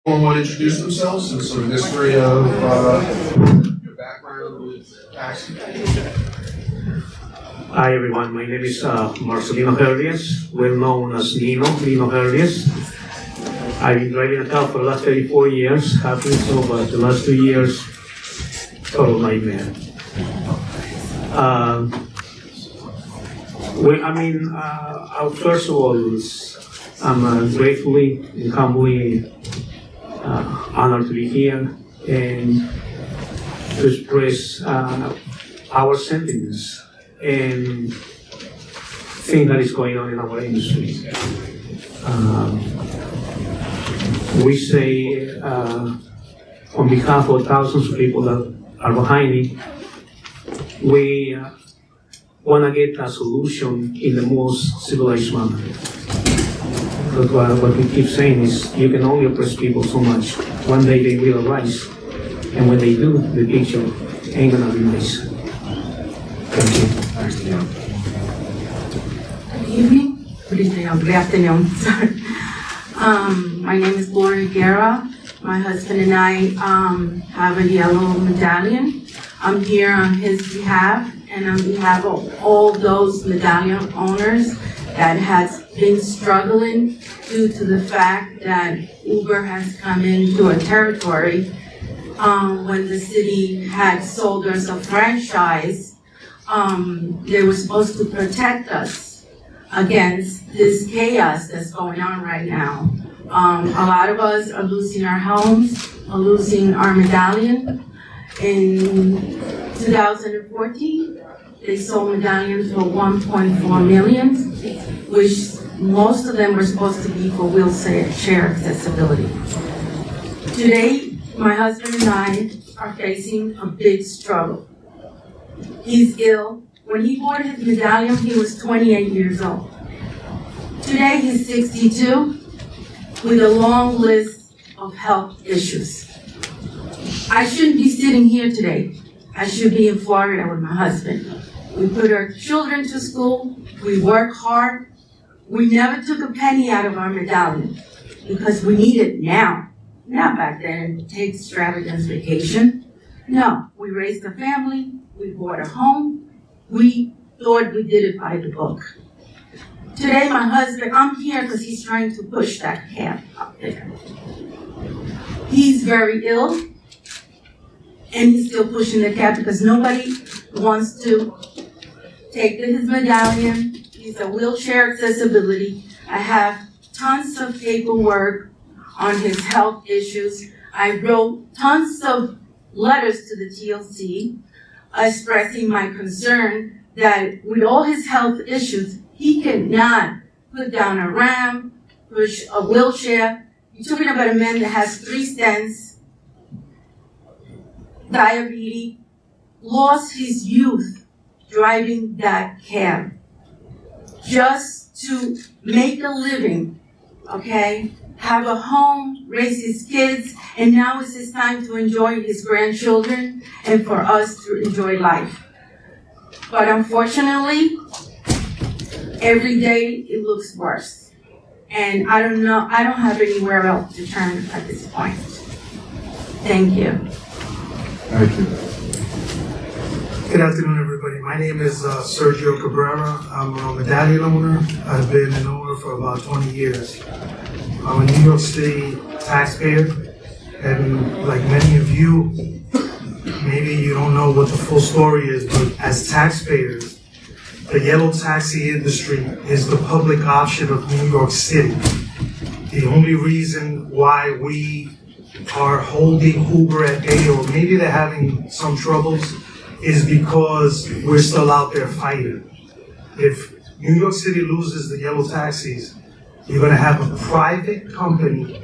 Anyone want to introduce themselves and sort of history of your background with taxi? Hi everyone, my name is Marcelino Herdias, well known as Nino Herdias. I've been driving a car for the last 34 years, happily so, but the last 2 years, total nightmare. First of all, I'm gratefully and humbly honored to be here and to express our sentiments and thing that is going on in our industry. We say, on behalf of thousands of people that are behind me, we want to get a solution in the most civilized manner. But what we keep saying is, you can only oppress people so much. One day they will arise, and when they do, the picture ain't gonna be nice. Thank you. Thanks, Nino. Good evening. Good afternoon. Sorry. My name is Gloria Guerra. My husband and I have a yellow medallion. I'm here on his behalf and on behalf of all those medallion owners that has been struggling due to the fact that Uber has come into a territory when the city had sold us a franchise. They were supposed to protect us against this chaos that's going on right now. A lot of us are losing our homes, are losing our medallion. In 2014, they sold medallions for $1.4 million, which most of them were supposed to be for wheelchair accessibility. Today, my husband and I are facing a big struggle. He's ill. When he bought his medallion, he was 28 years old. Today, he's 62 with a long list of health issues. I shouldn't be sitting here today. I should be in Florida with my husband. We put our children to school. We work hard. We never took a penny out of our medallion because we need it now. Not back then, take extravagant vacation. No, we raised a family. We bought a home. We thought we did it by the book. Today, my husband, I'm here because he's trying to push that cab up there. He's very ill, and he's still pushing the cab because nobody wants to take his medallion. He's a wheelchair accessibility. I have tons of paperwork on his health issues. I wrote tons of letters to the TLC expressing my concern that with all his health issues, he cannot put down a ramp, push a wheelchair. You're talking about a man that has 3 stents, diabetes, lost his youth driving that cab just to make a living, okay? Have a home, raise his kids, and now it's his time to enjoy his grandchildren and for us to enjoy life. But unfortunately, every day it looks worse. And I don't know, I don't have anywhere else to turn at this point. Thank you. Thank you. Good afternoon, everybody. My name is Sergio Cabrera. I'm a medallion owner. I've been an owner for about 20 years. I'm a New York City taxpayer, and like many of you, maybe you don't know what the full story is, but as taxpayers, the yellow taxi industry is the public option of New York City. The only reason why we are holding Uber at bay, or maybe they're having some troubles, is because we're still out there fighting. If New York City loses the yellow taxis, you're going to have a private company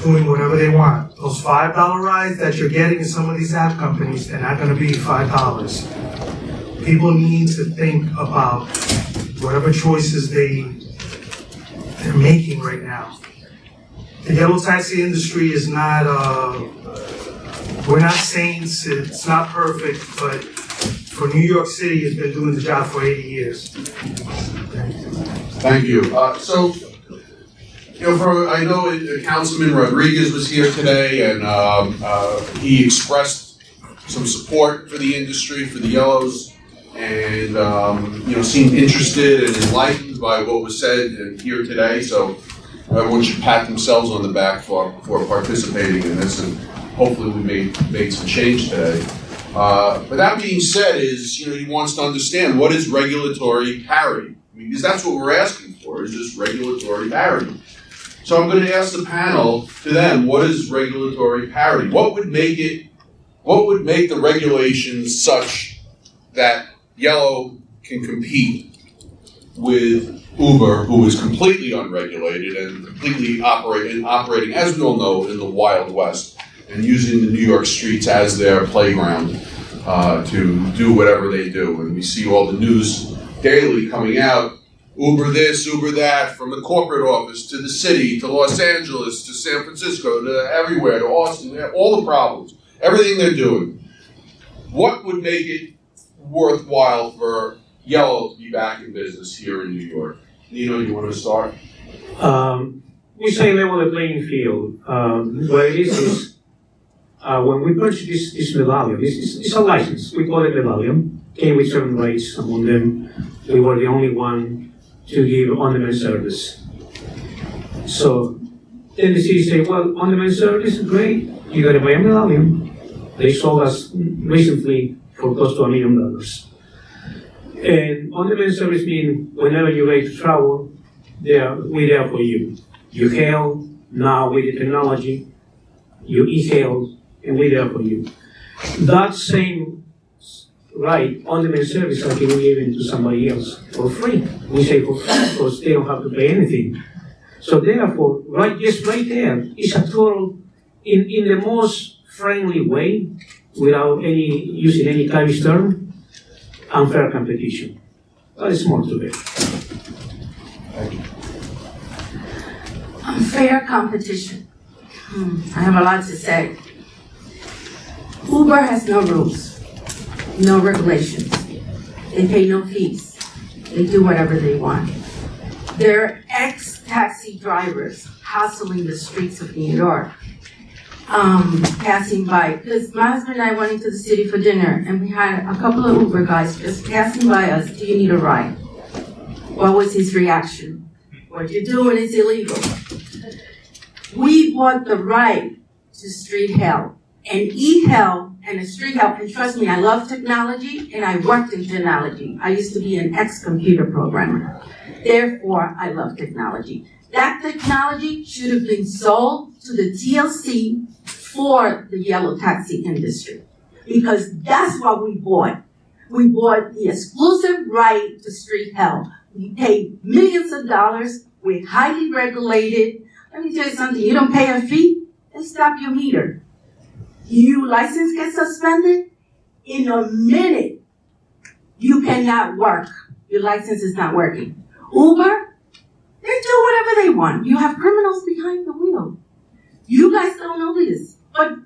doing whatever they want. Those $5 rides that you're getting in some of these app companies, they're not going to be $5. People need to think about whatever choices they're making right now. The yellow taxi industry is not, we're not saints, it's not perfect, but for New York City, it's been doing the job for 80 years. Thank you. So I know Councilman Rodriguez was here today, and he expressed some support for the industry, for the yellows, and seemed interested and enlightened by what was said here today. So everyone should pat themselves on the back for participating in this, and hopefully we made some change today. But that being said, he wants to understand what is regulatory parity. Because that's what we're asking for, is just regulatory parity. So I'm going to ask the panel to them, what is regulatory parity? What would make the regulations such that Yellow can compete with Uber, who is completely unregulated and completely operating, as we all know, in the Wild West, and using the New York streets as their playground to do whatever they do. And we see all the news daily coming out, Uber this, Uber that, from the corporate office to the city, to Los Angeles, to San Francisco, to everywhere, to Austin, all the problems, everything they're doing. What would make it worthwhile for Yellow to be back in business here in New York? Nino, you want to start? We say level the playing field. What it is when we purchased this medallion, it's a license. We call it Medallion. Came with certain rights. Among them, we were the only one to give on-demand service. So then the city said, well, on-demand service is great. You got to buy a Medallion. They sold us recently for close to $1 million. And on-demand service means whenever you're ready to travel, we're there for you. You hail, now with the technology, you e-hail, and we're there for you. That same right, on-demand service can be given to somebody else for free. We say for free because they don't have to pay anything. So therefore, right there, it's a total, in the most friendly way, without using any Irish term, unfair competition. That is more to it. Unfair competition. I have a lot to say. Uber has no rules, no regulations. They pay no fees. They do whatever they want. They're ex-taxi drivers hustling the streets of New York, passing by. Because my husband and I went into the city for dinner, and we had a couple of Uber guys just passing by us. Do you need a ride? What was his reaction? What you're doing is illegal. We bought the right to street hail, and e-hail and a street hail. And trust me, I love technology, and I worked in technology. I used to be an ex-computer programmer. Therefore, I love technology. That technology should have been sold to the TLC for the yellow taxi industry, because that's what we bought. We bought the exclusive right to street hail. We paid millions of dollars. We're highly regulated. Let me tell you something. You don't pay a fee, they stop your meter. Your license gets suspended, in a minute, you cannot work. Your license is not working. Uber, they do whatever they want. You have criminals behind the wheel. You guys don't know this, but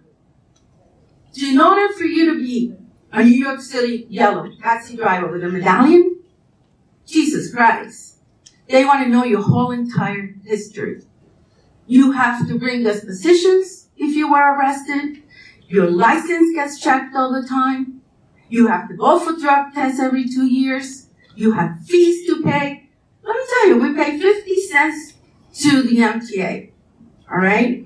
in order for you to be a New York City yellow taxi driver with a medallion, Jesus Christ, they want to know your whole entire history. You have to bring us positions if you were arrested. Your license gets checked all the time. You have to go for drug tests every 2 years. You have fees to pay. Let me tell you, we pay 50 cents to the MTA, all right?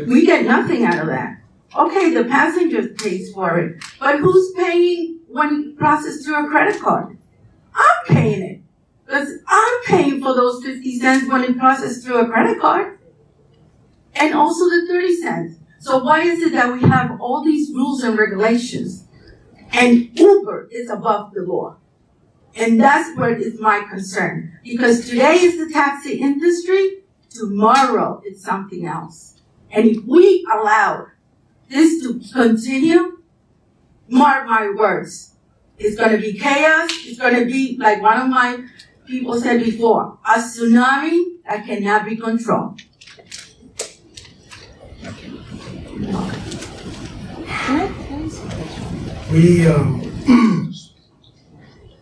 We get nothing out of that. Okay, the passenger pays for it, but who's paying when you process through a credit card? I'm paying it, because I'm paying for those 50 cents when it processed through a credit card, and also the 30 cents. So why is it that we have all these rules and regulations, and Uber is above the law? And that's what is my concern. Because today is the taxi industry, tomorrow it's something else. And if we allow this to continue, mark my words, it's going to be chaos. It's going to be, like one of my people said before, a tsunami that cannot be controlled. We,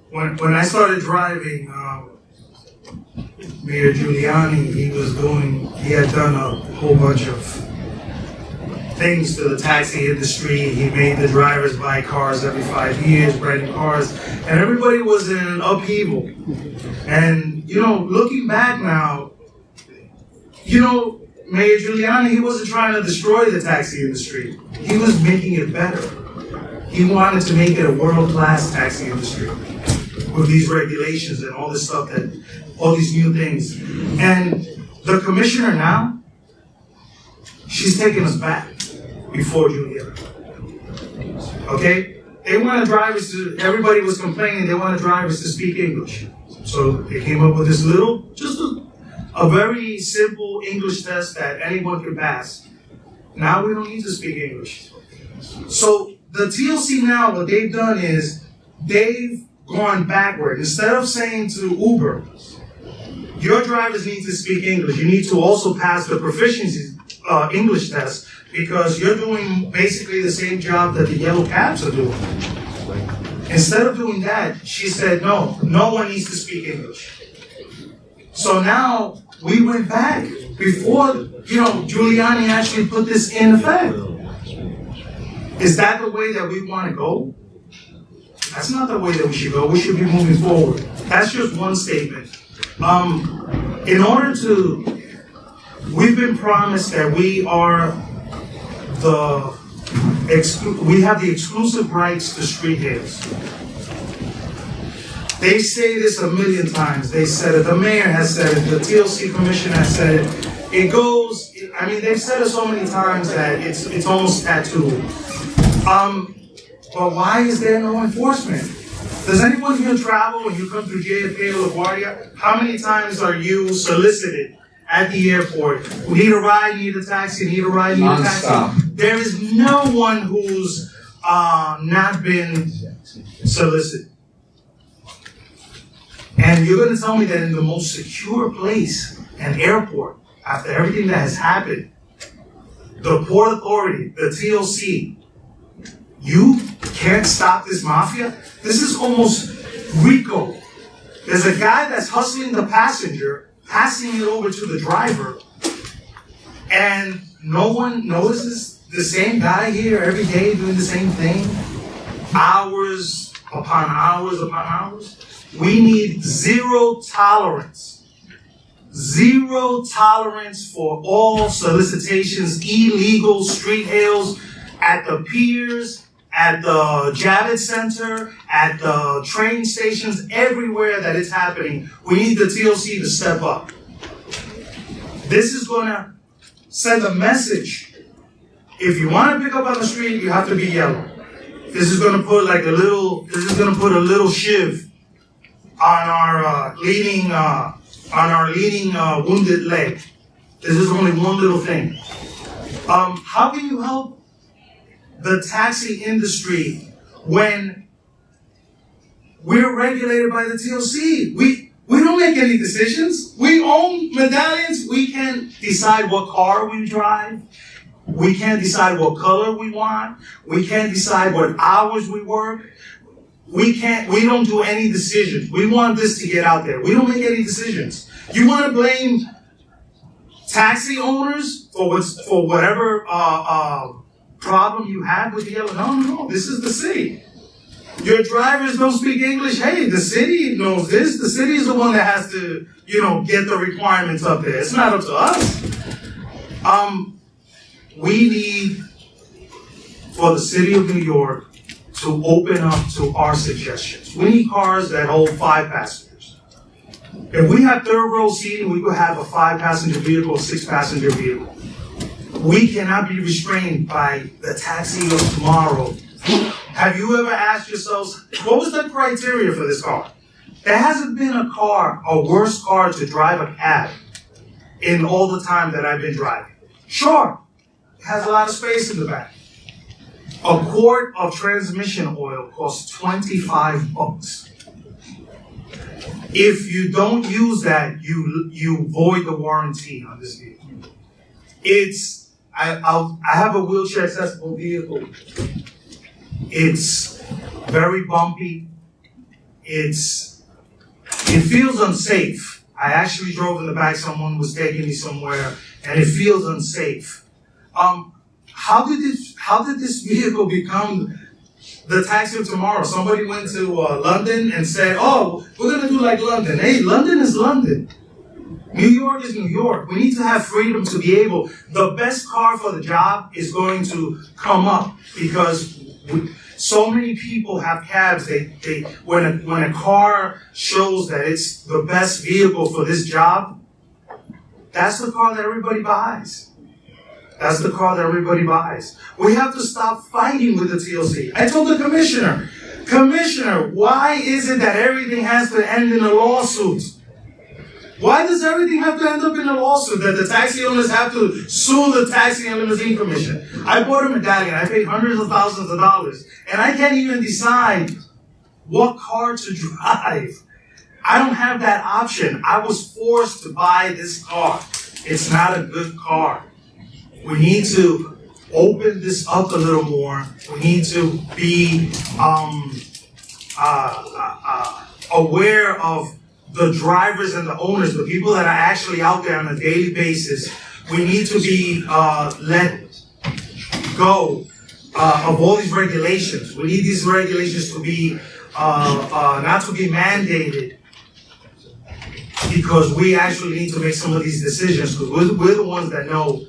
when I started driving, Mayor Giuliani, he had done a whole bunch of things to the taxi industry. He made the drivers buy cars every 5 years, brand new cars, and everybody was in an upheaval. And, looking back now, Mayor Giuliani, he wasn't trying to destroy the taxi industry. He was making it better. He wanted to make it a world-class taxi industry with these regulations and all this stuff, all these new things. And the commissioner now, she's taking us back before Giuliani. Okay? They wanted drivers everybody was complaining, they wanted drivers to speak English. So they came up with this just a very simple English test that anyone could pass. Now we don't need to speak English. So the TLC now, what they've done is they've gone backward. Instead of saying to Uber, your drivers need to speak English, you need to also pass the proficiency English test because you're doing basically the same job that the yellow cabs are doing. Instead of doing that, she said, no one needs to speak English. So now we went back before, Giuliani actually put this in effect. Is that the way that we want to go? That's not the way that we should go. We should be moving forward. That's just one statement. We've been promised that we have the exclusive rights to street hails. They say this a million times. They said it. The mayor has said it. The TLC commission has said it. They've said it so many times that it's almost tattooed. But why is there no enforcement? Does anyone here travel when you come through JFK or LaGuardia? How many times are you solicited at the airport? We need a ride, need a taxi, need a ride, need a taxi. Non-stop. There is no one who's not been solicited. And you're going to tell me that in the most secure place, an airport, after everything that has happened, the Port Authority, the TLC, you can't stop this mafia? This is almost RICO. There's a guy that's hustling the passenger, passing it over to the driver, and no one notices the same guy here every day doing the same thing, hours upon hours upon hours. We need zero tolerance. Zero tolerance for all solicitations, illegal street hails at the piers, at the Javits Center, at the train stations, everywhere that it's happening. We need the TLC to step up. This is going to send a message. If you want to pick up on the street, you have to be yellow. This is going to put a little shiv on our leading wounded leg. This is only one little thing. How can you help the taxi industry when we're regulated by the TLC? We don't make any decisions. We own Medallions. We can't decide what car we drive. We can't decide what color we want. We can't decide what hours we work. We don't do any decisions. We want this to get out there. We don't make any decisions. You want to blame taxi owners for whatever problem you have with the yellow? No, this is the city. Your drivers don't speak English. Hey, the city knows this. The city is the one that has to, get the requirements up there. It's not up to us. We need for the city of New York to open up to our suggestions. We need cars that hold 5 passengers. If we have third row seating, we could have a 5-passenger vehicle, a 6-passenger vehicle. We cannot be restrained by the taxi of tomorrow. Have you ever asked yourselves, what was the criteria for this car? There hasn't been a worse car to drive a cab in all the time that I've been driving. Sure, it has a lot of space in the back. A quart of transmission oil costs $25. If you don't use that, you void the warranty on this vehicle. I have a wheelchair accessible vehicle. It's very bumpy. It feels unsafe. I actually drove in the back, someone was taking me somewhere, and it feels unsafe. How did this vehicle become the taxi of tomorrow? Somebody went to London and said, oh, we're gonna do like London. Hey, London is London. New York is New York. We need to have freedom to be able, the best car for the job is going to come up because so many people have cabs. When a car shows that it's the best vehicle for this job, that's the car that everybody buys. That's the car that everybody buys. We have to stop fighting with the TLC. I told the Commissioner, why is it that everything has to end in a lawsuit? Why does everything have to end up in a lawsuit that the taxi owners have to sue the Taxi and Limousine Commission? I bought a Medallion. I paid hundreds of thousands of dollars, and I can't even decide what car to drive. I don't have that option. I was forced to buy this car. It's not a good car. We need to open this up a little more. We need to be aware of the drivers and the owners, the people that are actually out there on a daily basis. We need to be let go of all these regulations. We need these regulations to be not to be mandated, because we actually need to make some of these decisions, because we're the ones that know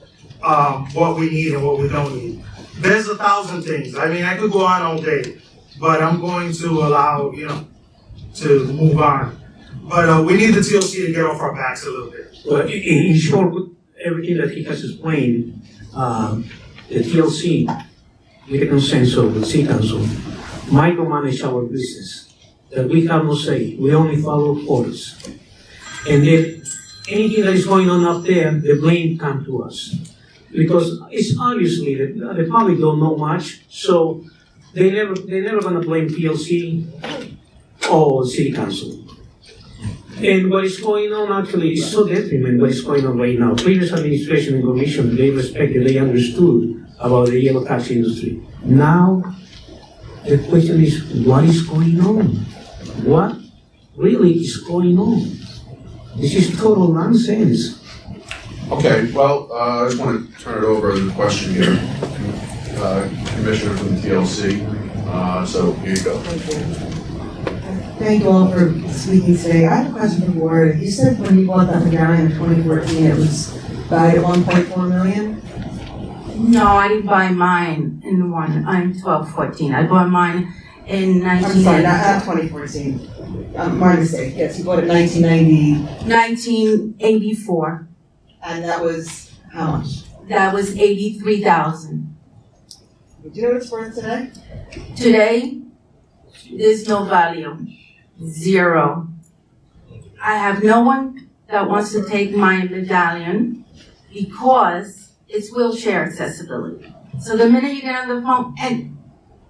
what we need and what we don't need. There's 1,000 things. I mean, I could go on all day, but I'm going to allow, to move on. But we need the TLC to get off our backs a little bit. Well, in short, with everything that he has explained, the TLC, with the consensus of the City Council, micromanage our business. That we have no say. We only follow orders. And then anything that is going on up there, the blame comes to us. Because it's obviously that the public don't know much, so they're never gonna blame TLC or City Council. And what is going on actually is so detriment what is going on right now. Previous administration and commission, they respected, they understood about the yellow taxi industry. Now, the question is, what is going on? What really is going on? This is total nonsense. Okay, well, I just want to turn it over to the question here. Commissioner from the TLC, so here you go. Thank you all for speaking today. I have a question for the board. You said when you bought that Medallion in 2014, it was valued at $1.4 million? No, I didn't buy mine in 1214. I bought mine in 1980. I'm sorry, not 2014. My mistake. Yes, you bought it in 1990. 1984. And that was how much? That was $83,000. Do you know what it's worth today? Today, there's no value. Zero. I have no one that wants to take my Medallion because it's wheelchair accessibility. So the minute you get on the phone, and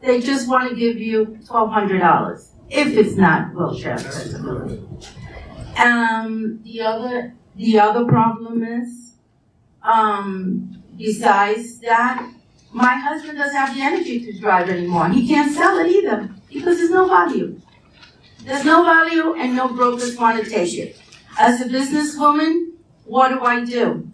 they just want to give you $1,200 if it's not wheelchair accessibility. The other problem is, besides that, my husband doesn't have the energy to drive anymore. He can't sell it either because there's no value. There's no value and no brokers want to take it. As a businesswoman, what do?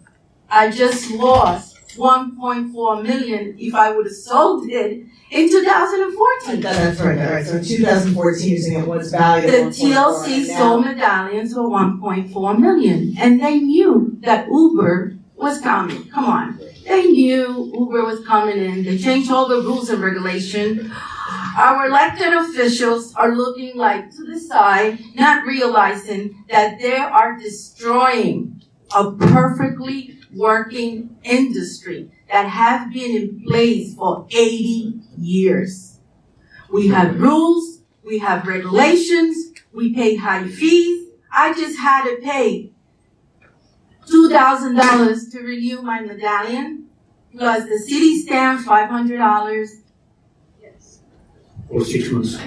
I just lost $1.4 million if I would have sold it in 2014. That's right. All right. So 2014, you're saying it was valued The at $1.4 TLC sold Medallions for $1.4 million, and they knew that Uber was coming. Come on. They knew Uber was coming in. They changed all the rules and regulation. Our elected officials are looking like to the side, not realizing that they are destroying a perfectly working industry that have been in place for 80 years. We have rules, we have regulations, we pay high fees. I just had to pay $2,000 to renew my Medallion, plus the city stamp $500. For 6 months.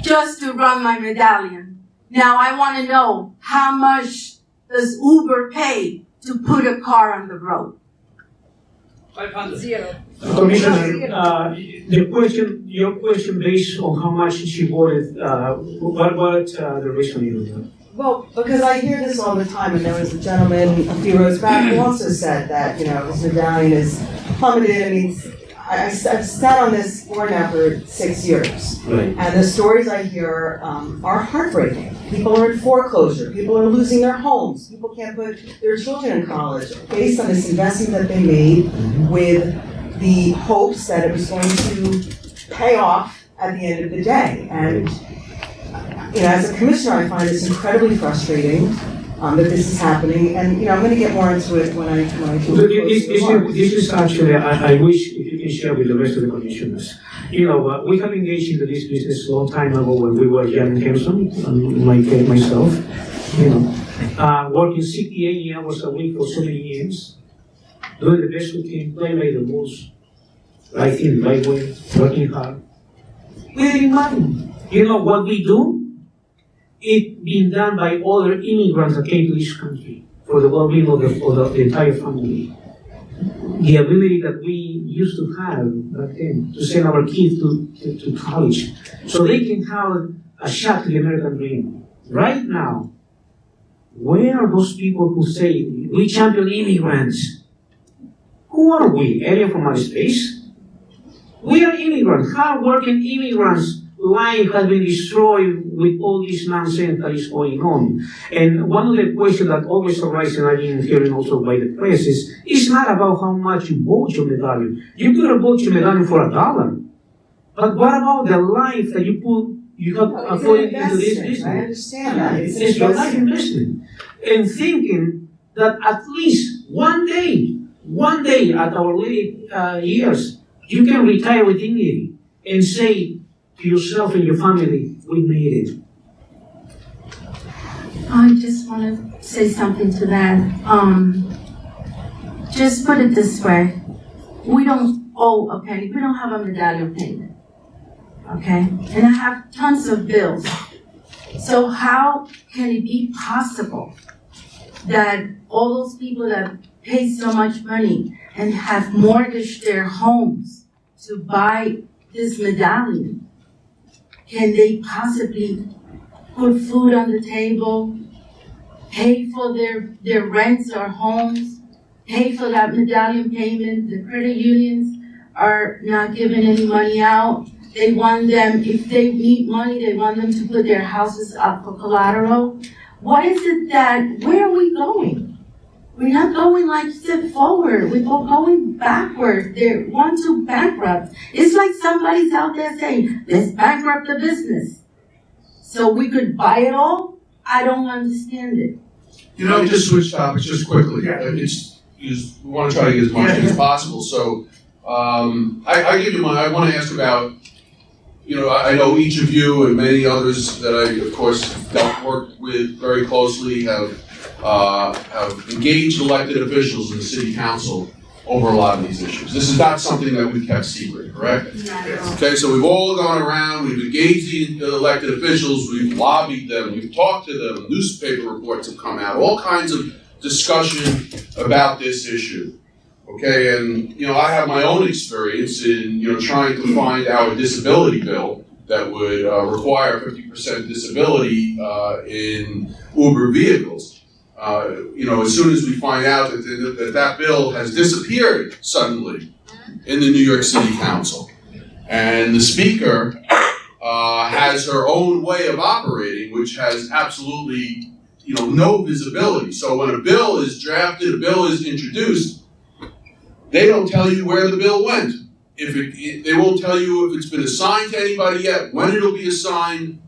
Just to run my Medallion. Now I want to know, how much does Uber pay to put a car on the road? 500. Zero. Commissioner, your question based on how much she bought it, what the reasoning of that? Well, because I hear this all the time, and there was a gentleman a few rows back who also said that, his medallion is plummeted. I mean, I've sat on this board now for 6 years, Right. and the stories I hear are heartbreaking. People are in foreclosure. People are losing their homes. People can't put their children in college based on this investment that they made with the hopes that it was going to pay off at the end of the day. And as a commissioner, I find this incredibly frustrating that this is happening. And I'm going to get more into it when I do the closing remarks. This is actually, I wish if you can share with the rest of the commissioners. We have engaged into this business a long time ago when we were young in Kempson, myself, working 68 hours a week for so many years, doing the best we can, play by the rules, right in, right way, working hard. We didn't mind. What we do? It's been done by other immigrants that came to this country for the well-being of the entire family. The ability that we used to have back then to send our kids to college so they can have a shot to the American dream. Right now, where are those people who say, we champion immigrants? Who are we? Alien from outer space? We are immigrants, hard-working immigrants. Life has been destroyed with all this nonsense that is going on. And one of the questions that always arises, and I've been hearing also by the press, is it's not about how much you bought your medallion. You could have bought your medallion for $1. But what about the life that you have afforded into this business? I understand that. It's your life investment. And thinking that at least one day at our late years, you can retire with dignity and say, to yourself and your family, we made it. I just want to say something to that. Just put it this way. We don't owe a penny. We don't have a medallion payment. Okay? And I have tons of bills. So how can it be possible that all those people that pay so much money and have mortgaged their homes to buy this medallion, can they possibly put food on the table, pay for their rents or homes, pay for that medallion payment? The credit unions are not giving any money out. They want them, if they need money, they want them to put their houses up for collateral. What is it where are we going? We're not going like you said forward. We're going backward. They want to bankrupt. It's like somebody's out there saying, let's bankrupt the business so we could buy it all. I don't understand it. Just switch topics just quickly. Yeah. We want to try to get as much as possible. So I want to ask about, I know each of you and many others that I, of course, worked with very closely have engaged elected officials in the city council over a lot of these issues. This is not something that we've kept secret, correct? Okay, so we've all gone around, we've engaged the elected officials, we've lobbied them, we've talked to them, newspaper reports have come out, all kinds of discussion about this issue. Okay, and I have my own experience in trying to find out a disability bill that would require 50% disability in Uber vehicles. As soon as we find out that bill has disappeared suddenly in the New York City Council, and the Speaker has her own way of operating, which has absolutely no visibility. So when a bill is drafted, a bill is introduced, they don't tell you where the bill went. They won't tell you if it's been assigned to anybody yet, when it'll be assigned.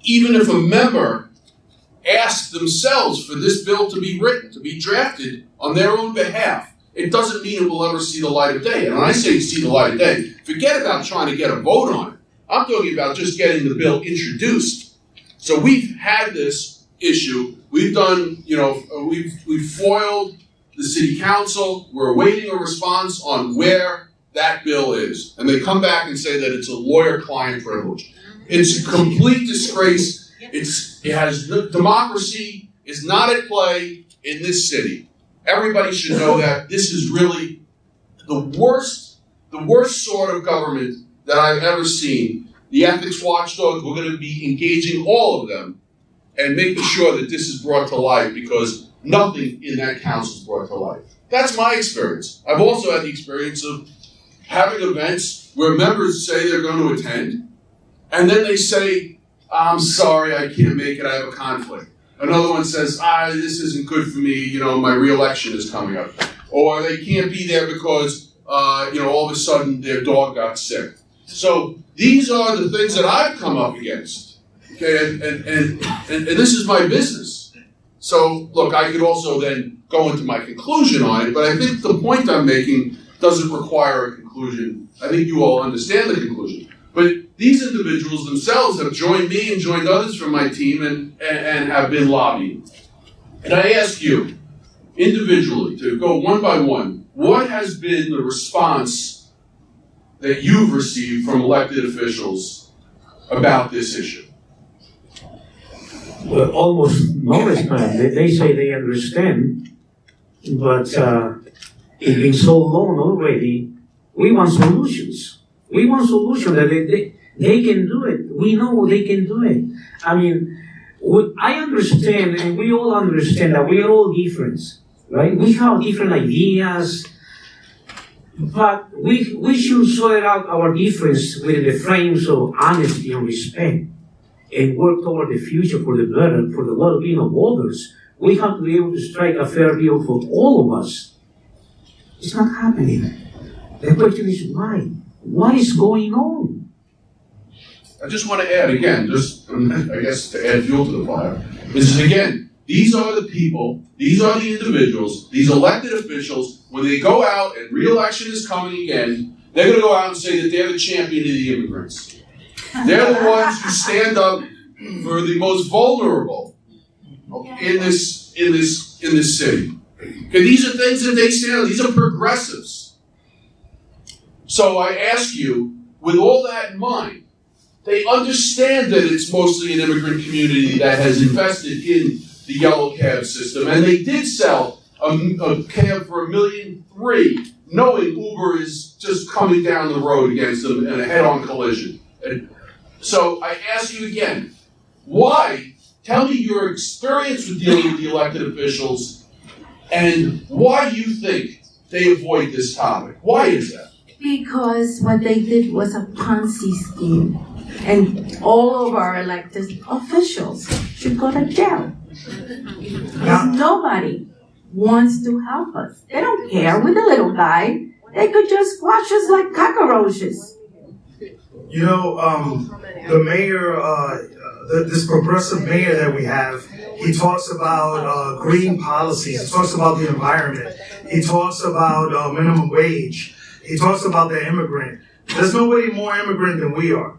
Even if a member ask themselves for this bill to be written, to be drafted on their own behalf, it doesn't mean it will ever see the light of day. And when I say see the light of day, forget about trying to get a vote on it. I'm talking about just getting the bill introduced. So we've had this issue. We've done, we've foiled the city council. We're awaiting a response on where that bill is. And they come back and say that it's a lawyer-client privilege. It's a complete disgrace. Democracy is not at play in this city. Everybody should know that. This is really the worst sort of government that I've ever seen. The ethics watchdogs, we're going to be engaging all of them and making sure that this is brought to life, because nothing in that council is brought to life. That's my experience. I've also had the experience of having events where members say they're going to attend, and then they say, I'm sorry, I can't make it, I have a conflict. Another one says, this isn't good for me, my re-election is coming up. Or they can't be there because, all of a sudden their dog got sick. So these are the things that I've come up against, okay, and this is my business. So, look, I could also then go into my conclusion on it, but I think the point I'm making doesn't require a conclusion. I think you all understand the conclusion. But these individuals themselves have joined me and joined others from my team and have been lobbying. And I ask you, individually, to go one by one, what has been the response that you've received from elected officials about this issue? Well, almost no response. They say they understand, but it's been so long already. We want solutions. We want solutions that they can do it. We know they can do it. I mean, I understand, and we all understand that we are all different, right? We have different ideas, but we should sort out our difference within the frames of honesty and respect, and work toward the future for the better, for the well-being of others. We have to be able to strike a fair deal for all of us. It's not happening. The question is why? What is going on? I just want to add again, I guess to add fuel to the fire, is again, these are the people, these are the individuals, these elected officials, when they go out and re-election is coming again, they're going to go out and say that they're the champion of the immigrants. They're the ones who stand up for the most vulnerable in this city. Okay, these are things that they stand on. These are progressives. So I ask you, with all that in mind, they understand that it's mostly an immigrant community that has invested in the yellow cab system, and they did sell a cab for $1.3 million, knowing Uber is just coming down the road against them in a head-on collision. And so I ask you again, why? Tell me your experience with dealing with the elected officials and why you think they avoid this topic. Why is that? Because what they did was a Ponzi scheme, and all of our elected officials should go to jail. Because nobody wants to help us. They don't care. We're the little guy. They could just squash us like cockroaches. The mayor, this progressive mayor that we have, he talks about green policies. He talks about the environment. He talks about minimum wage. He talks about the immigrant. There's nobody more immigrant than we are,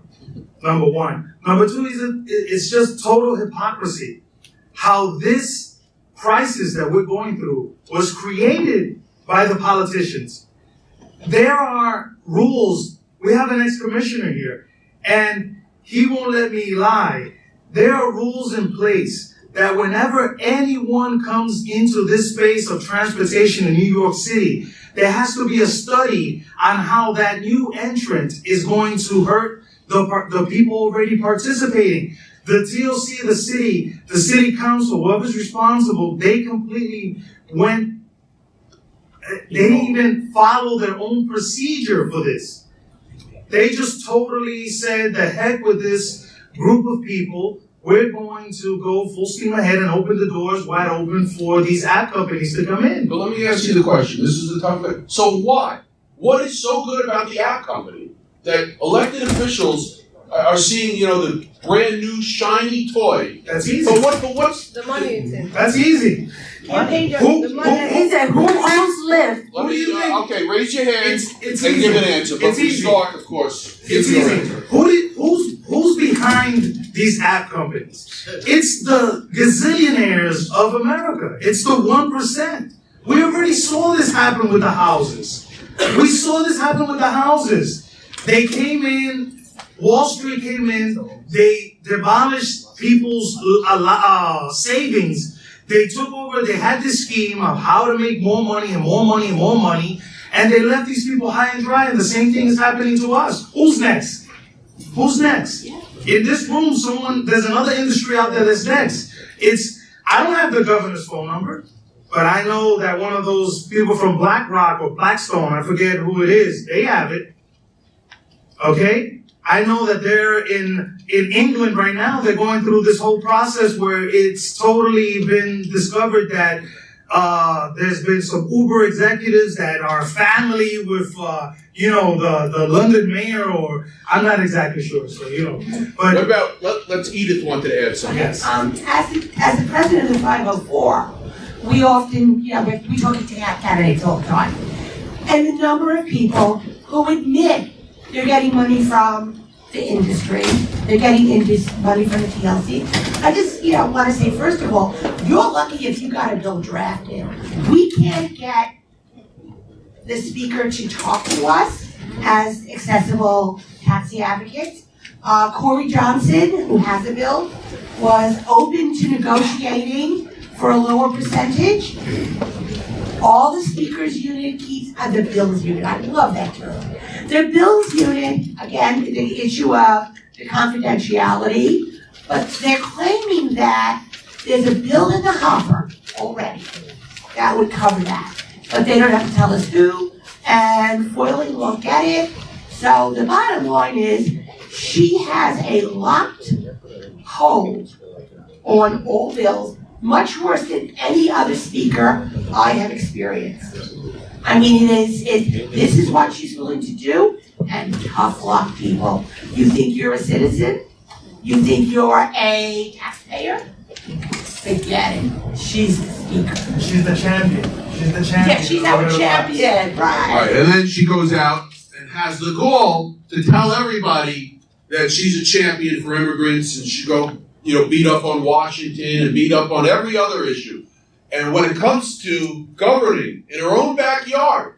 number one. Number two, it's just total hypocrisy. How this crisis that we're going through was created by the politicians. There are rules. We have an ex-commissioner here, and he won't let me lie. There are rules in place that whenever anyone comes into this space of transportation in New York City, there has to be a study on how that new entrant is going to hurt the people already participating. The TLC, the city council, whoever's responsible, they completely went, they didn't even follow their own procedure for this. They just totally said, the heck with this group of people. We're going to go full steam ahead and open the doors wide open for these app companies to come in. But let me ask you the question. This is the tough thing. So why? What is so good about the app company that elected officials are seeing, the brand new shiny toy? That's easy. But what's the money is in? That's easy. He said, who owns Lyft? Let me, okay, raise your hand It's and easy. give an answer. But It's we easy. start, of course. It's Give your easy. answer. Who's behind these app companies? It's the gazillionaires of America. It's the 1%. We already saw this happen with the houses. We saw this happen with the houses. They came in, Wall Street came in, they demolished people's savings. They took over, they had this scheme of how to make more money and more money and more money, and they left these people high and dry, and the same thing is happening to us. Who's next? Who's next? In this room, there's another industry out there that's next. I don't have the governor's phone number, but I know that one of those people from BlackRock or Blackstone, I forget who it is, they have it. Okay? I know that they're in England right now, they're going through this whole process where it's totally been discovered that there's been some Uber executives that are family with, the London mayor, or I'm not exactly sure. So, but What about, let's Edith wanted to add something. yes. As the president of the 504, we often, we talk to candidates all the time. And the number of people who admit they're getting money from the industry, they're getting money from the TLC. I just, want to say, first of all, you're lucky if you got a bill drafted. We can't get the speaker to talk to us as accessible taxi advocates. Corey Johnson, who has a bill, was open to negotiating for a lower percentage. All the speakers unit keeps, the bills unit, I love that term. The bills unit, again, the issue of the confidentiality, but they're claiming that there's a bill in the hopper already that would cover that. But they don't have to tell us who, and Foiling won't get it. So the bottom line is, she has a locked hold on all bills, much worse than any other speaker I have experienced. I mean, this is what she's willing to do, and tough luck, people. You think you're a citizen? You think you're a taxpayer? Forget it. She's the speaker. She's the champion. Yeah, she's our champion, right? All right, and then she goes out and has the gall to tell everybody that she's a champion for immigrants, and she go, beat up on Washington and beat up on every other issue. And when it comes to governing in her own backyard,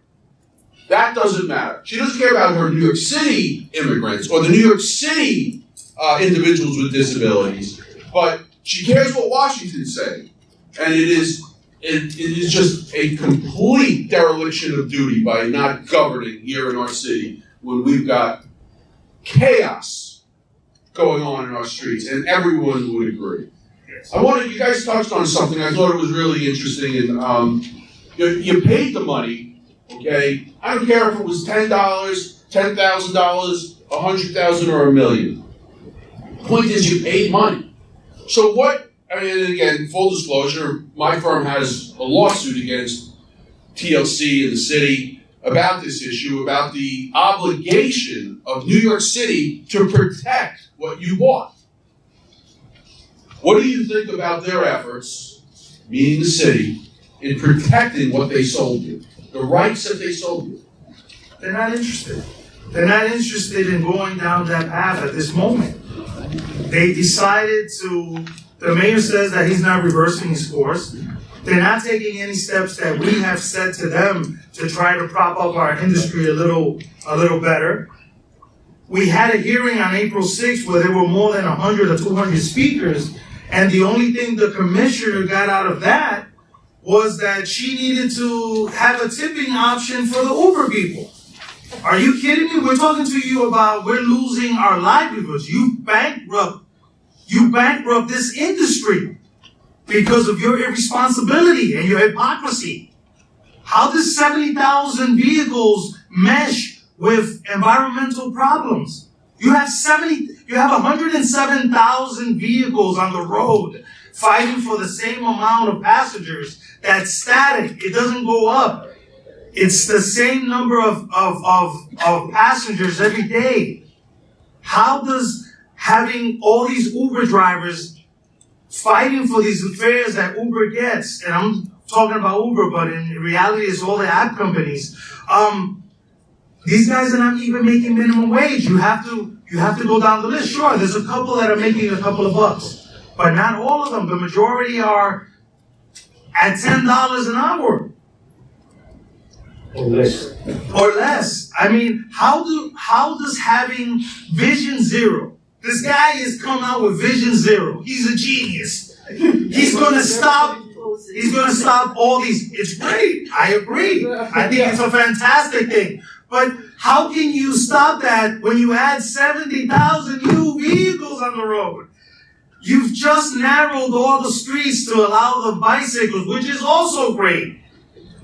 that doesn't matter. She doesn't care about her New York City immigrants or the New York City individuals with disabilities, but she cares what Washington's saying. And it is just a complete dereliction of duty by not governing here in our city when we've got chaos going on in our streets, and everyone would agree. You guys touched on something I thought it was really interesting, and you paid the money, okay? I don't care if it was $10, $10,000, $100,000, or $1 million. The point is, you paid money. So what? And again, full disclosure, my firm has a lawsuit against TLC and the city about this issue, about the obligation of New York City to protect what you bought. What do you think about their efforts, meaning the city, in protecting what they sold you, the rights that they sold you? They're not interested. They're not interested in going down that path at this moment. They decided the mayor says that he's not reversing his course. They're not taking any steps that we have said to them to try to prop up our industry a little better. We had a hearing on April 6th where there were more than 100 or 200 speakers, and the only thing the commissioner got out of that was that she needed to have a tipping option for the Uber people. Are you kidding me? We're talking to you about we're losing our livelihoods. You bankrupt this industry because of your irresponsibility and your hypocrisy. How does 70,000 vehicles mesh with environmental problems? You have 107,000 vehicles on the road fighting for the same amount of passengers. That's static. It doesn't go up. It's the same number of passengers every day. How does having all these Uber drivers fighting for these fares that Uber gets, and I'm talking about Uber, but in reality it's all the app companies, these guys are not even making minimum wage. You have to go down the list. Sure, there's a couple that are making a couple of bucks, but not all of them. The majority are at $10 an hour. Or less. Or less. I mean, how does having Vision Zero? This guy has come out with Vision Zero. He's a genius. He's gonna stop all these. It's great. I agree. I think it's a fantastic thing. But How can you stop that when you add 70,000 new vehicles on the road? You've just narrowed all the streets to allow the bicycles, which is also great.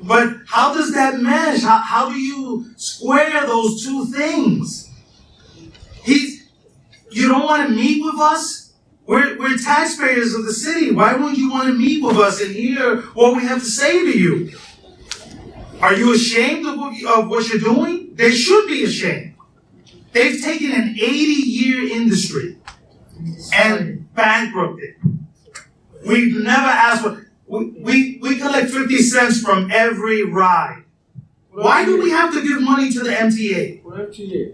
But how does that mesh? How do you square those two things? You don't want to meet with us? We're taxpayers of the city. Why wouldn't you want to meet with us and hear what we have to say to you? Are you ashamed of what you're doing? They should be ashamed. They've taken an 80-year industry and bankrupted. We've never asked for. We collect 50 cents from every ride. Why do we have to give money to the MTA?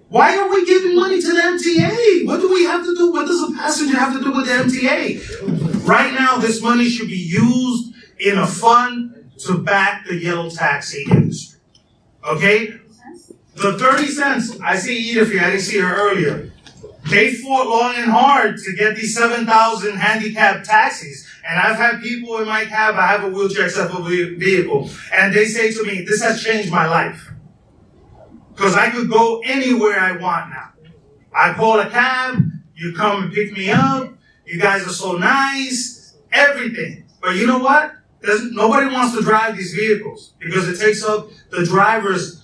Why are we giving money to the MTA? What do we have to do? What does a passenger have to do with the MTA? Right now, this money should be used in a fund to back the yellow taxi industry. Okay? The 30 cents, I see Edith here, I didn't see her earlier. They fought long and hard to get these 7,000 handicapped taxis. And I've had people in my cab, I have a wheelchair accessible vehicle, and they say to me, this has changed my life. Because I could go anywhere I want now. I call a cab, you come and pick me up, you guys are so nice, everything. But you know what? Nobody wants to drive these vehicles because it takes up the driver's.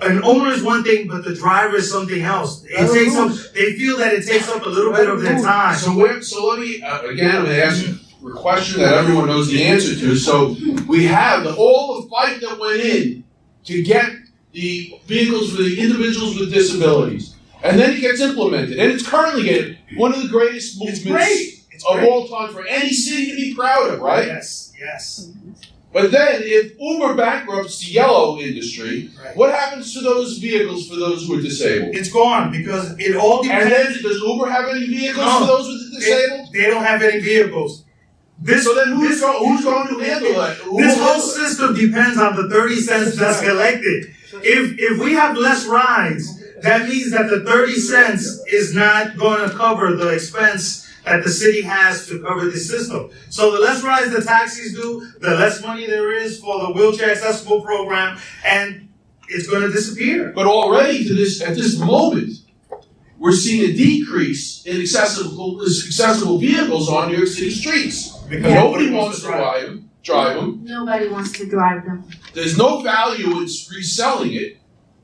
An owner is one thing, but the driver is something else. They feel that it takes up a little bit of their time. So let me, again, I'm going to ask a question that everyone knows the answer to. So we have all the fight that went in to get the vehicles for the individuals with disabilities. And then it gets implemented. And it's currently getting one of the greatest movements of all time for any city to be proud of, right? Yes. But then, if Uber bankrupts the yellow industry, what happens to those vehicles for those who are disabled? It's gone because it all depends. And then, does Uber have any vehicles for those with the disabled? They don't have any vehicles. So then, who's going to handle that? This whole system depends on the 30 cents that's collected. If we have less rides, that means that the 30 cents is not going to cover the expense that the city has to cover this system. So the less rides the taxis do, the less money there is for the wheelchair accessible program, and it's going to disappear. But already at this moment, we're seeing a decrease in accessible vehicles on New York City streets. Because nobody wants to drive them. Nobody wants to drive them. There's no value in reselling it.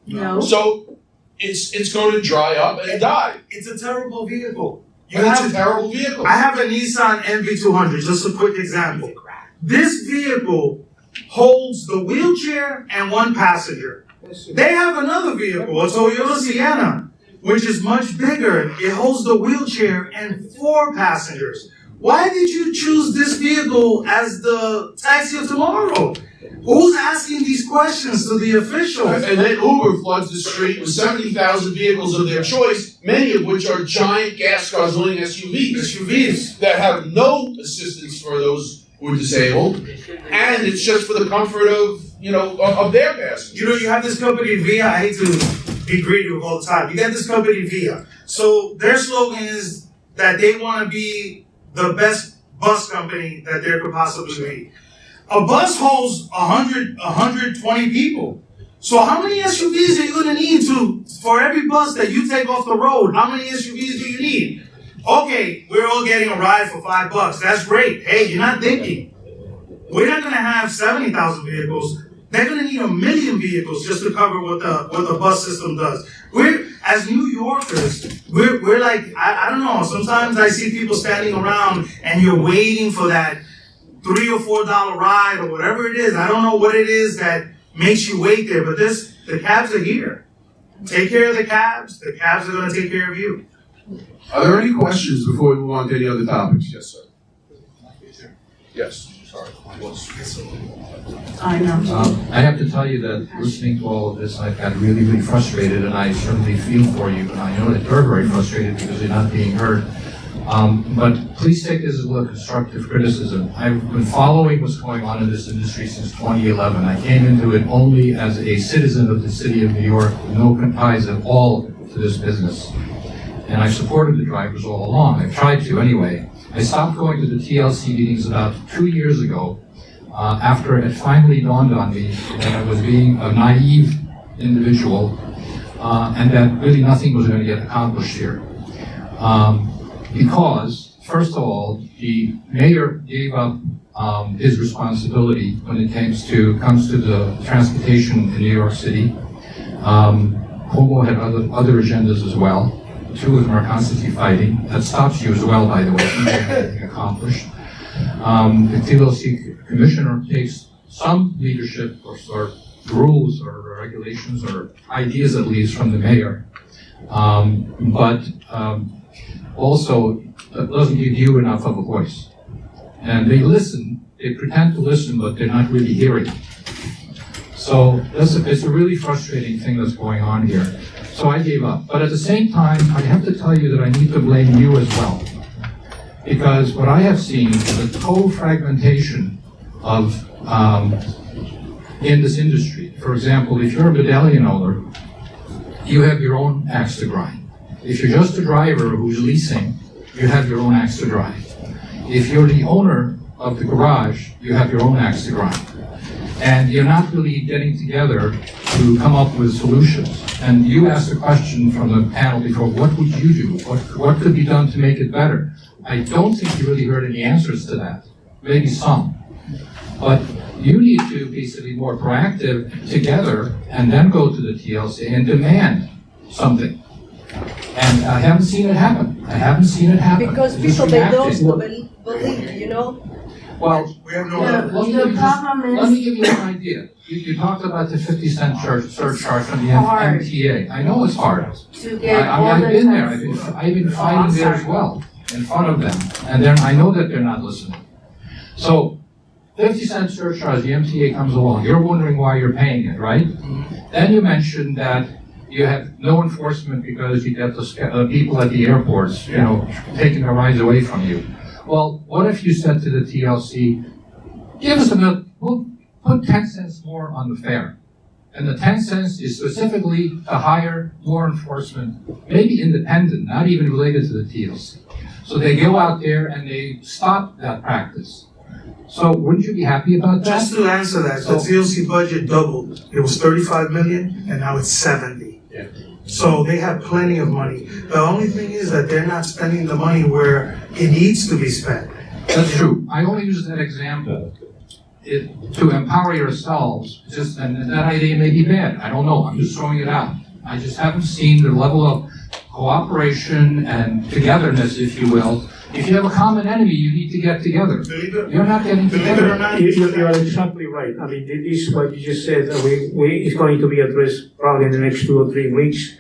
No. So it's going to dry up and die. It's a terrible vehicle. It's a terrible vehicle. I have a Nissan NV200, just a quick example. This vehicle holds the wheelchair and one passenger. They have another vehicle, a Toyota Sienna, which is much bigger. It holds the wheelchair and 4 passengers. Why did you choose this vehicle as the taxi of tomorrow? Who's asking these questions to the officials? And then Uber floods the street with 70,000 vehicles of their choice, many of which are giant gas-guzzling SUVs that have no assistance for those who are disabled, and it's just for the comfort of their passengers. You have this company Via. I hate to be greedy with all the time. You got this company Via. So their slogan is that they want to be the best bus company that there could possibly be. A bus holds 120 people. So how many SUVs are you going to need for every bus that you take off the road? How many SUVs do you need? Okay, we're all getting a ride for $5. That's great. Hey, you're not thinking. We're not going to have 70,000 vehicles. They're going to need 1 million vehicles just to cover what the bus system does. As New Yorkers, we're like, I don't know, sometimes I see people standing around and you're waiting for that $3 or $4 ride or whatever it is. I don't know what it is that makes you wait there, but the cabs are here. Take care of the cabs are going to take care of you. Are there any questions before we move on to any other topics? Yes, sir. Yes. Sorry. I know. I have to tell you that listening to all of this, I've got really, really frustrated, and I certainly feel for you, and I know that you're very frustrated because you're not being heard. But please take this as a little constructive criticism. I've been following what's going on in this industry since 2011. I came into it only as a citizen of the city of New York with no ties at all to this business. And I've supported the drivers all along. I've tried to anyway. I stopped going to the TLC meetings about 2 years ago after it finally dawned on me that I was being a naive individual, and that really nothing was going to get accomplished here. Because, first of all, the mayor gave up his responsibility when it comes to the transportation in New York City. Cuomo had other agendas as well. Two of them are constantly fighting. That stops you as well, by the way, from getting anything accomplished. The TLC commissioner takes some leadership or rules or regulations or ideas at least from the mayor, but also doesn't give you enough of a voice. And they listen, they pretend to listen, but they're not really hearing. So it's a really frustrating thing that's going on here. So I gave up. But at the same time, I have to tell you that I need to blame you as well. Because what I have seen is a total fragmentation of in this industry. For example, if you're a Medallion owner, you have your own axe to grind. If you're just a driver who's leasing, you have your own axe to grind. If you're the owner of the garage, you have your own axe to grind. And you're not really getting together to come up with solutions. And you asked a question from the panel before, what would you do? What could be done to make it better? I don't think you really heard any answers to that. Maybe some. But you need to be more proactive together and then go to the TLC and demand something. And I haven't seen it happen. Because It's people, just they reacting. don't believe, you know? Well, We have no. let me give you an idea. You talked about the 50-cent surcharge from the Hard. MTA. I know it's hard. To get all I've the been there. tests. I've been fighting there as well, in front of them. And then I know that they're not listening. So, 50-cent surcharge, the MTA comes along. You're wondering why you're paying it, right? Then you mentioned that you have no enforcement because you get the people at the airports, taking their rides away from you. Well, what if you said to the TLC, give us we'll put 10 cents more on the fare. And the 10 cents is specifically to hire more enforcement, maybe independent, not even related to the TLC. So they go out there and they stop that practice. So wouldn't you be happy about that? Just to answer that, the TLC budget doubled. It was 35 million, and now it's 70. Yeah. So they have plenty of money. The only thing is that they're not spending the money where it needs to be spent. That's true. I only use that example to empower yourselves. And that idea may be bad. I don't know. I'm just throwing it out. I just haven't seen the level of cooperation and togetherness, if you will. If you have a common enemy, you need to get together. You're not getting Believe it or together. not, You are exactly right. I mean, this is what you just said. It's going to be addressed probably in the next 2 or 3 weeks.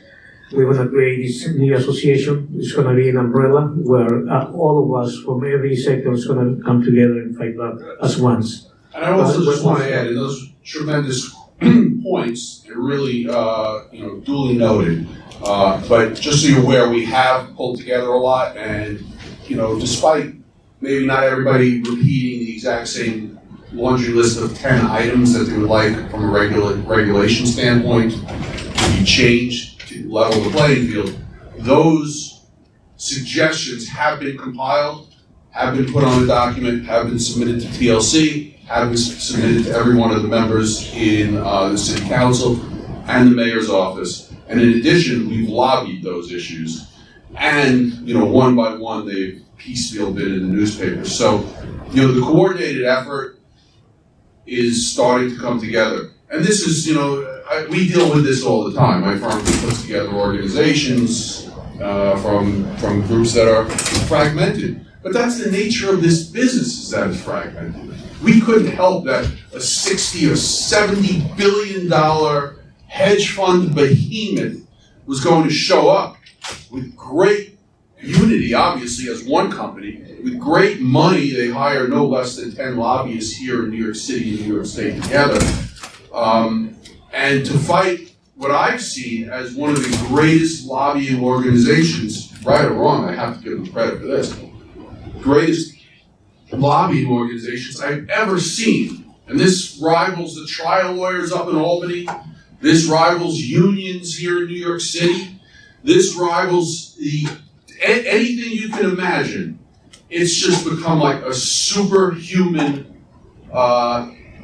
We're going to create this new association. It's going to be an umbrella where all of us from every sector is going to come together and fight that as once. And I also just want to add, in those tremendous points, they're really, duly noted. But just so you're aware, we have pulled together a lot, and despite maybe not everybody repeating the exact same laundry list of 10 items that they would like from a regulation standpoint to be changed to level the playing field, those suggestions have been compiled, have been put on a document, have been submitted to TLC, have been submitted to every one of the members in the city council and the mayor's office. And in addition, we've lobbied those issues. And, one by one, they've piecemeal been in the newspapers. So, the coordinated effort is starting to come together. And this is, we deal with this all the time. My firm puts together organizations from groups that are fragmented. But that's the nature of this business, is that it's fragmented. We couldn't help that a $60 or $70 billion hedge fund behemoth was going to show up with great unity, obviously, as one company. With great money, they hire no less than 10 lobbyists here in New York City and New York State together. And to fight what I've seen as one of the greatest lobbying organizations, right or wrong, I have to give them credit for this, greatest lobbying organizations I've ever seen. And this rivals the trial lawyers up in Albany. This rivals unions here in New York City. This rivals anything you can imagine. It's just become like a superhuman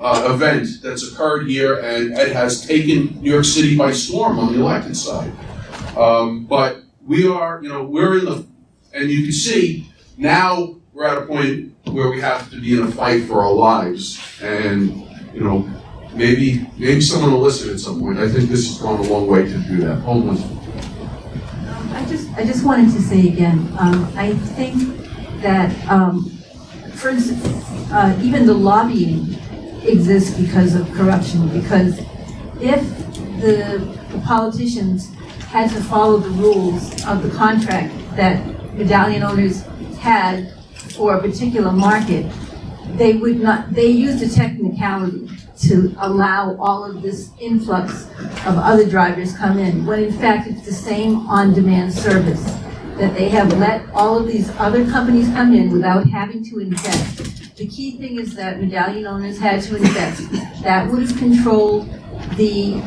event that's occurred here, and it has taken New York City by storm on the elected side. But we are, we're in the, and you can see now we're at a point where we have to be in a fight for our lives, and maybe someone will listen at some point. I think this has gone a long way to do that. Hold on. I just wanted to say again, I think that, for instance, even the lobbying exists because of corruption, because if the politicians had to follow the rules of the contract that Medallion owners had for a particular market, they used a technicality to allow all of this influx of other drivers come in, when in fact it's the same on-demand service, that they have let all of these other companies come in without having to invest. The key thing is that Medallion owners had to invest. That would have controlled the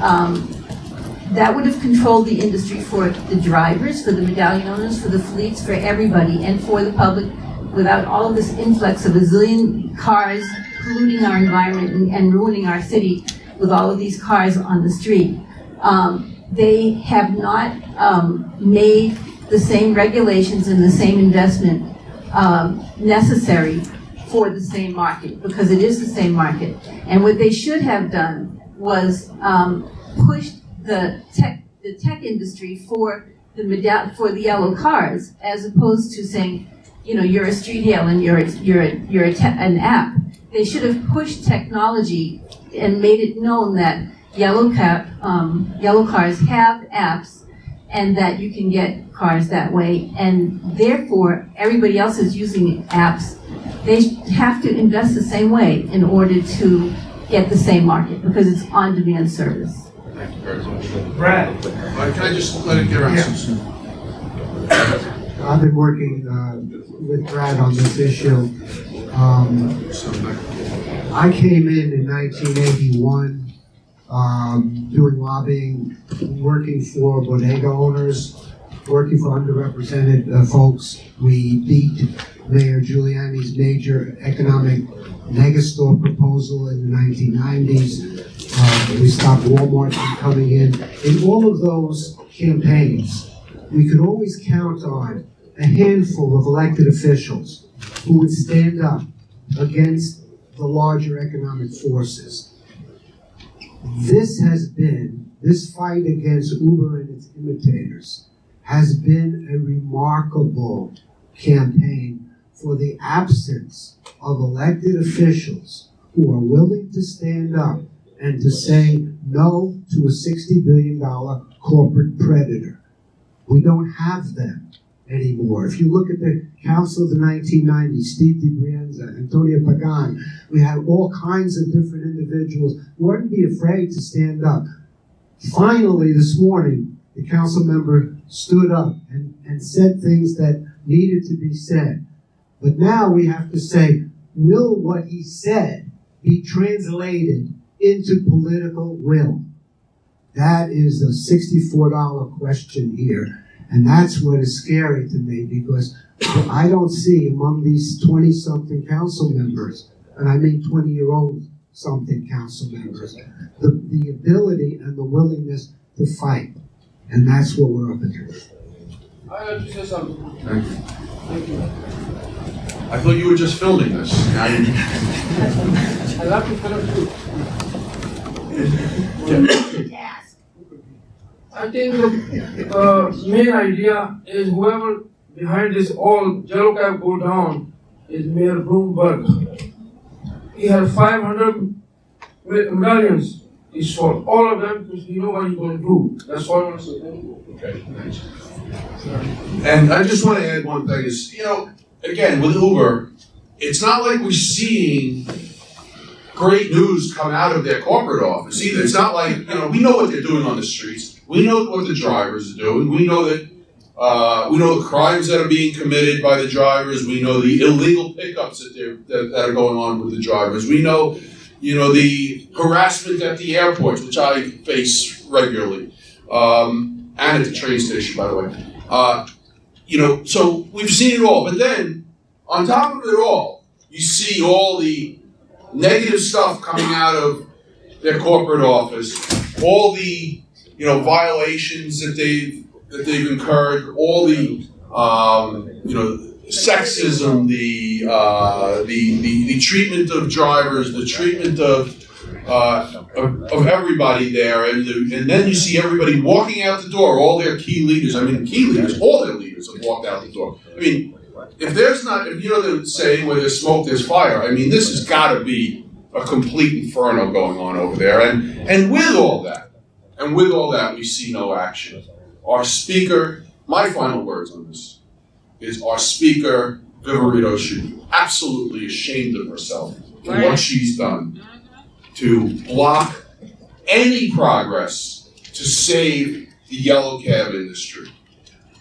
industry for the drivers, for the Medallion owners, for the fleets, for everybody, and for the public, without all of this influx of a zillion cars polluting our environment and ruining our city with all of these cars on the street. They have not made the same regulations and the same investment necessary for the same market, because it is the same market. And what they should have done was push the tech industry for the yellow cars, as opposed to saying, you're a street hail and you're an app. They should have pushed technology and made it known that yellow cars have apps, and that you can get cars that way, and therefore everybody else is using apps. They have to invest the same way in order to get the same market, because it's on-demand service. Thank you very much. Brad. Can I just let it get around? I've been working with Brad on this issue. I came in 1981 doing lobbying, working for bodega owners, working for underrepresented folks. We beat Mayor Giuliani's major economic megastore proposal in the 1990s. We stopped Walmart from coming in. In all of those campaigns, we could always count on a handful of elected officials who would stand up against the larger economic forces. This fight against Uber and its imitators has been a remarkable campaign for the absence of elected officials who are willing to stand up and to say no to a $60 billion corporate predator. We don't have them anymore. If you look at the council of the 1990s, Steve DiBrienza, Antonio Pagan, we had all kinds of different individuals who wouldn't be afraid to stand up. Finally, this morning, the council member stood up and said things that needed to be said. But now we have to say, will what he said be translated into political will? That is a $64 question here. And that's what is scary to me, because I don't see among these 20-something council members, and I mean 20-year-old something council members, the ability and the willingness to fight. And that's what we're up against. I have to say something. Thank you. I thought you were just filming this. I love to film too. I think the main idea is whoever behind this all yellow cab go down is Mayor Bloomberg. He has 500 medallions. He sold all of them because he knows what he's going to do. That's all I want to say. Thank you. Okay, thanks. And I just want to add one thing is, again, with Uber, it's not like we're seeing great news come out of their corporate office either. It's not like, we know what they're doing on the streets. We know what the drivers are doing. We know that we know the crimes that are being committed by the drivers. We know the illegal pickups that are going on with the drivers. We know, the harassment at the airports, which I face regularly, and at the train station, by the way. So we've seen it all. But then, on top of it all, you see all the negative stuff coming out of their corporate office, all the violations that they've incurred, all the sexism, the treatment of drivers, the treatment of everybody there, and then you see everybody walking out the door, all their key leaders. I mean, key leaders, all their leaders have walked out the door. I mean, if you know the saying, where there's smoke, there's fire. I mean, this has got to be a complete inferno going on over there. And with all that, we see no action. Our speaker, my final words on this, is our speaker, Viverito, should be absolutely ashamed of herself for what she's done to block any progress to save the yellow cab industry.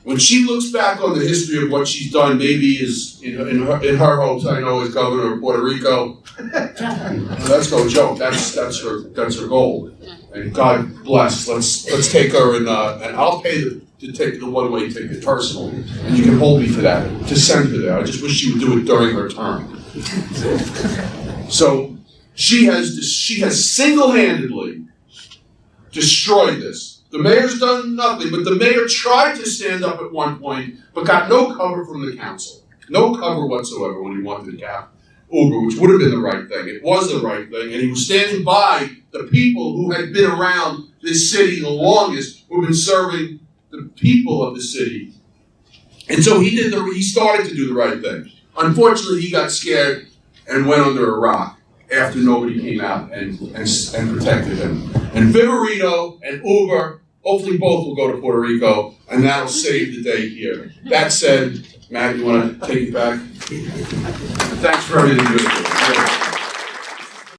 When she looks back on the history of what she's done, maybe is in her hopes, I know, as governor of Puerto Rico. Let's go, joke. That's her goal. And God bless. Let's take her and I'll pay to take the one-way ticket personally, and you can hold me to that. To send her there. I just wish she would do it during her term. So she has single-handedly destroyed this. The mayor's done nothing, but the mayor tried to stand up at one point, but got no cover from the council. No cover whatsoever when he wanted to cap Uber, which would have been the right thing. It was the right thing, and he was standing by the people who had been around this city the longest, who had been serving the people of the city. And so he started to do the right thing. Unfortunately, he got scared and went under a rock after nobody came out and protected him. And Viverito and Uber, hopefully both will go to Puerto Rico, and that'll save the day here. That said, Matt, you want to take it back? Thanks for everything you did.